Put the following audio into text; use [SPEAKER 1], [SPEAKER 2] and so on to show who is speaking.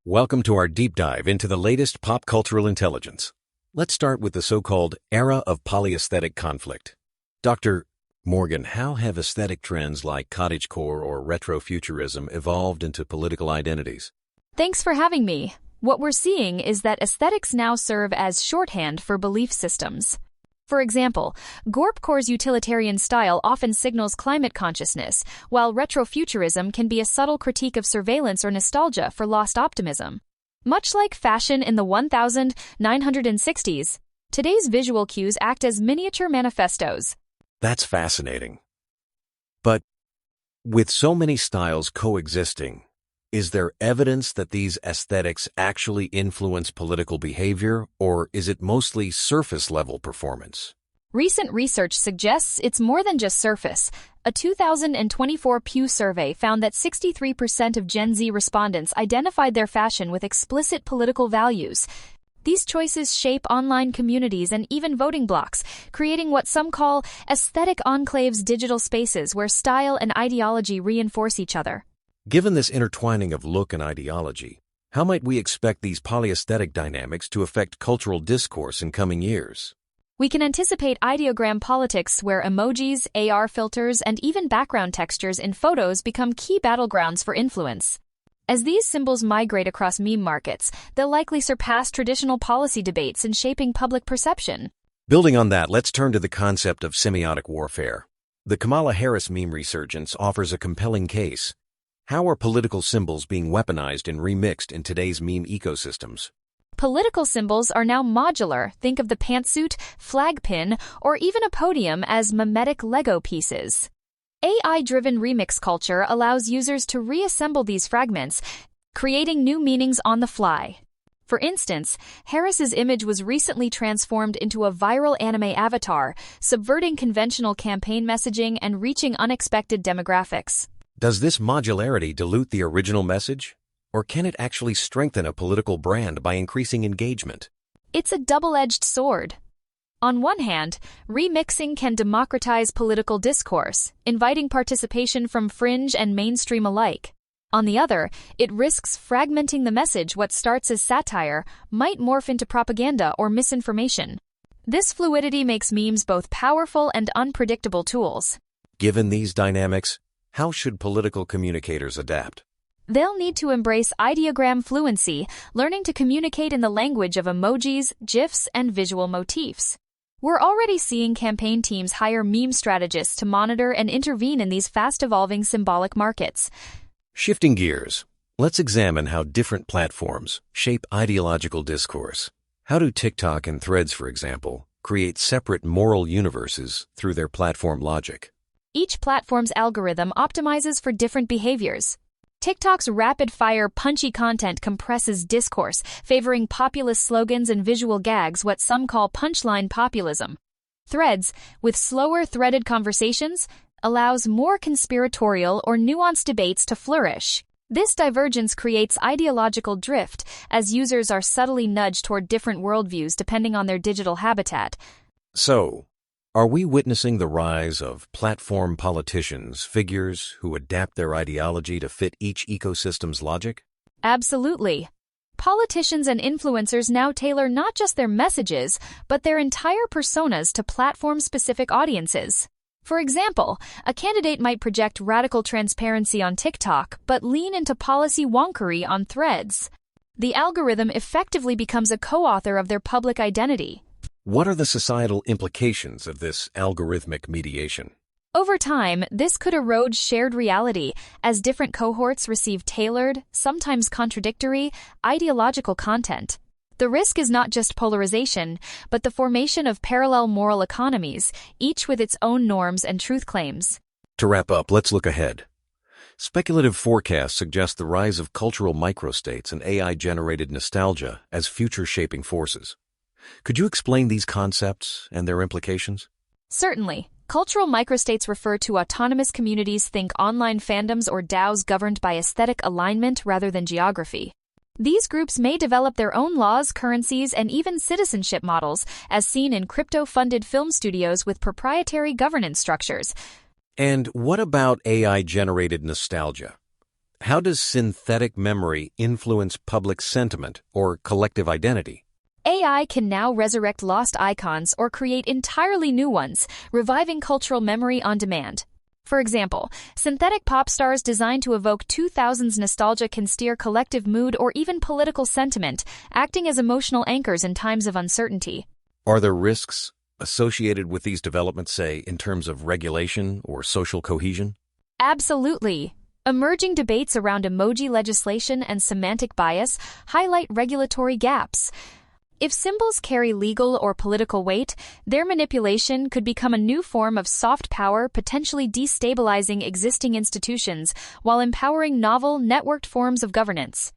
[SPEAKER 1] Welcome to our deep dive into the latest pop cultural intelligence. Let's start with the so-called era of polyaesthetic conflict. Dr. Morgan, how have aesthetic trends like cottagecore or retrofuturism evolved into political identities?
[SPEAKER 2] Thanks for having me. What we're seeing is that aesthetics now serve as shorthand for belief systems. For example, Gorpcore's utilitarian style often signals climate consciousness, while retrofuturism can be a subtle critique of surveillance or nostalgia for lost optimism. Much like fashion in the 1960s, today's visual cues act as miniature manifestos.
[SPEAKER 1] That's fascinating. But with so many styles coexisting, is there evidence that these aesthetics actually influence political behavior, or is it mostly surface-level performance?
[SPEAKER 2] Recent research suggests it's more than just surface. A 2024 Pew survey found that 63% of Gen Z respondents identified their fashion with explicit political values. These choices shape online communities and even voting blocs, creating what some call aesthetic enclaves, digital spaces where style and ideology reinforce each other.
[SPEAKER 1] Given this intertwining of look and ideology, how might we expect these polyaesthetic dynamics to affect cultural discourse in coming years?
[SPEAKER 2] We can anticipate ideogram politics where emojis, AR filters, and even background textures in photos become key battlegrounds for influence. As these symbols migrate across meme markets, they'll likely surpass traditional policy debates in shaping public perception.
[SPEAKER 1] Building on that, let's turn to the concept of semiotic warfare. The Kamala Harris meme resurgence offers a compelling case. How are political symbols being weaponized and remixed in today's meme ecosystems?
[SPEAKER 2] Political symbols are now modular. Think of the pantsuit, flag pin, or even a podium as mimetic Lego pieces. AI-driven remix culture allows users to reassemble these fragments, creating new meanings on the fly. For instance, Harris's image was recently transformed into a viral anime avatar, subverting conventional campaign messaging and reaching unexpected demographics.
[SPEAKER 1] Does this modularity dilute the original message? Or can it actually strengthen a political brand by increasing engagement?
[SPEAKER 2] It's a double-edged sword. On one hand, remixing can democratize political discourse, inviting participation from fringe and mainstream alike. On the other, it risks fragmenting the message. What starts as satire might morph into propaganda or misinformation. This fluidity makes memes both powerful and unpredictable tools.
[SPEAKER 1] Given these dynamics, how should political communicators adapt?
[SPEAKER 2] They'll need to embrace ideogram fluency, learning to communicate in the language of emojis, GIFs, and visual motifs. We're already seeing campaign teams hire meme strategists to monitor and intervene in these fast-evolving symbolic markets.
[SPEAKER 1] Shifting gears, let's examine how different platforms shape ideological discourse. How do TikTok and Threads, for example, create separate moral universes through their platform logic?
[SPEAKER 2] Each platform's algorithm optimizes for different behaviors. TikTok's rapid-fire, punchy content compresses discourse, favoring populist slogans and visual gags, what some call punchline populism. Threads, with slower threaded conversations, allows more conspiratorial or nuanced debates to flourish. This divergence creates ideological drift, as users are subtly nudged toward different worldviews depending on their digital habitat.
[SPEAKER 1] So, are we witnessing the rise of platform politicians, figures who adapt their ideology to fit each ecosystem's logic?
[SPEAKER 2] Absolutely. Politicians and influencers now tailor not just their messages, but their entire personas to platform-specific audiences. For example, a candidate might project radical transparency on TikTok, but lean into policy wonkery on Threads. The algorithm effectively becomes a co-author of their public identity.
[SPEAKER 1] What are the societal implications of this algorithmic mediation?
[SPEAKER 2] Over time, this could erode shared reality as different cohorts receive tailored, sometimes contradictory, ideological content. The risk is not just polarization, but the formation of parallel moral economies, each with its own norms and truth claims.
[SPEAKER 1] To wrap up, let's look ahead. Speculative forecasts suggest the rise of cultural microstates and AI-generated nostalgia as future-shaping forces. Could you explain these concepts and their implications?
[SPEAKER 2] Certainly. Cultural microstates refer to autonomous communities. Think online fandoms or DAOs governed by aesthetic alignment rather than geography. These groups may develop their own laws, currencies, and even citizenship models, as seen in crypto-funded film studios with proprietary governance structures.
[SPEAKER 1] And what about AI-generated nostalgia? How does synthetic memory influence public sentiment or collective identity?
[SPEAKER 2] AI can now resurrect lost icons or create entirely new ones, reviving cultural memory on demand. For example, synthetic pop stars designed to evoke 2000s nostalgia can steer collective mood or even political sentiment, acting as emotional anchors in times of uncertainty.
[SPEAKER 1] Are there risks associated with these developments, say, in terms of regulation or social cohesion?
[SPEAKER 2] Absolutely. Emerging debates around emoji legislation and semantic bias highlight regulatory gaps. If symbols carry legal or political weight, their manipulation could become a new form of soft power, potentially destabilizing existing institutions while empowering novel, networked forms of governance.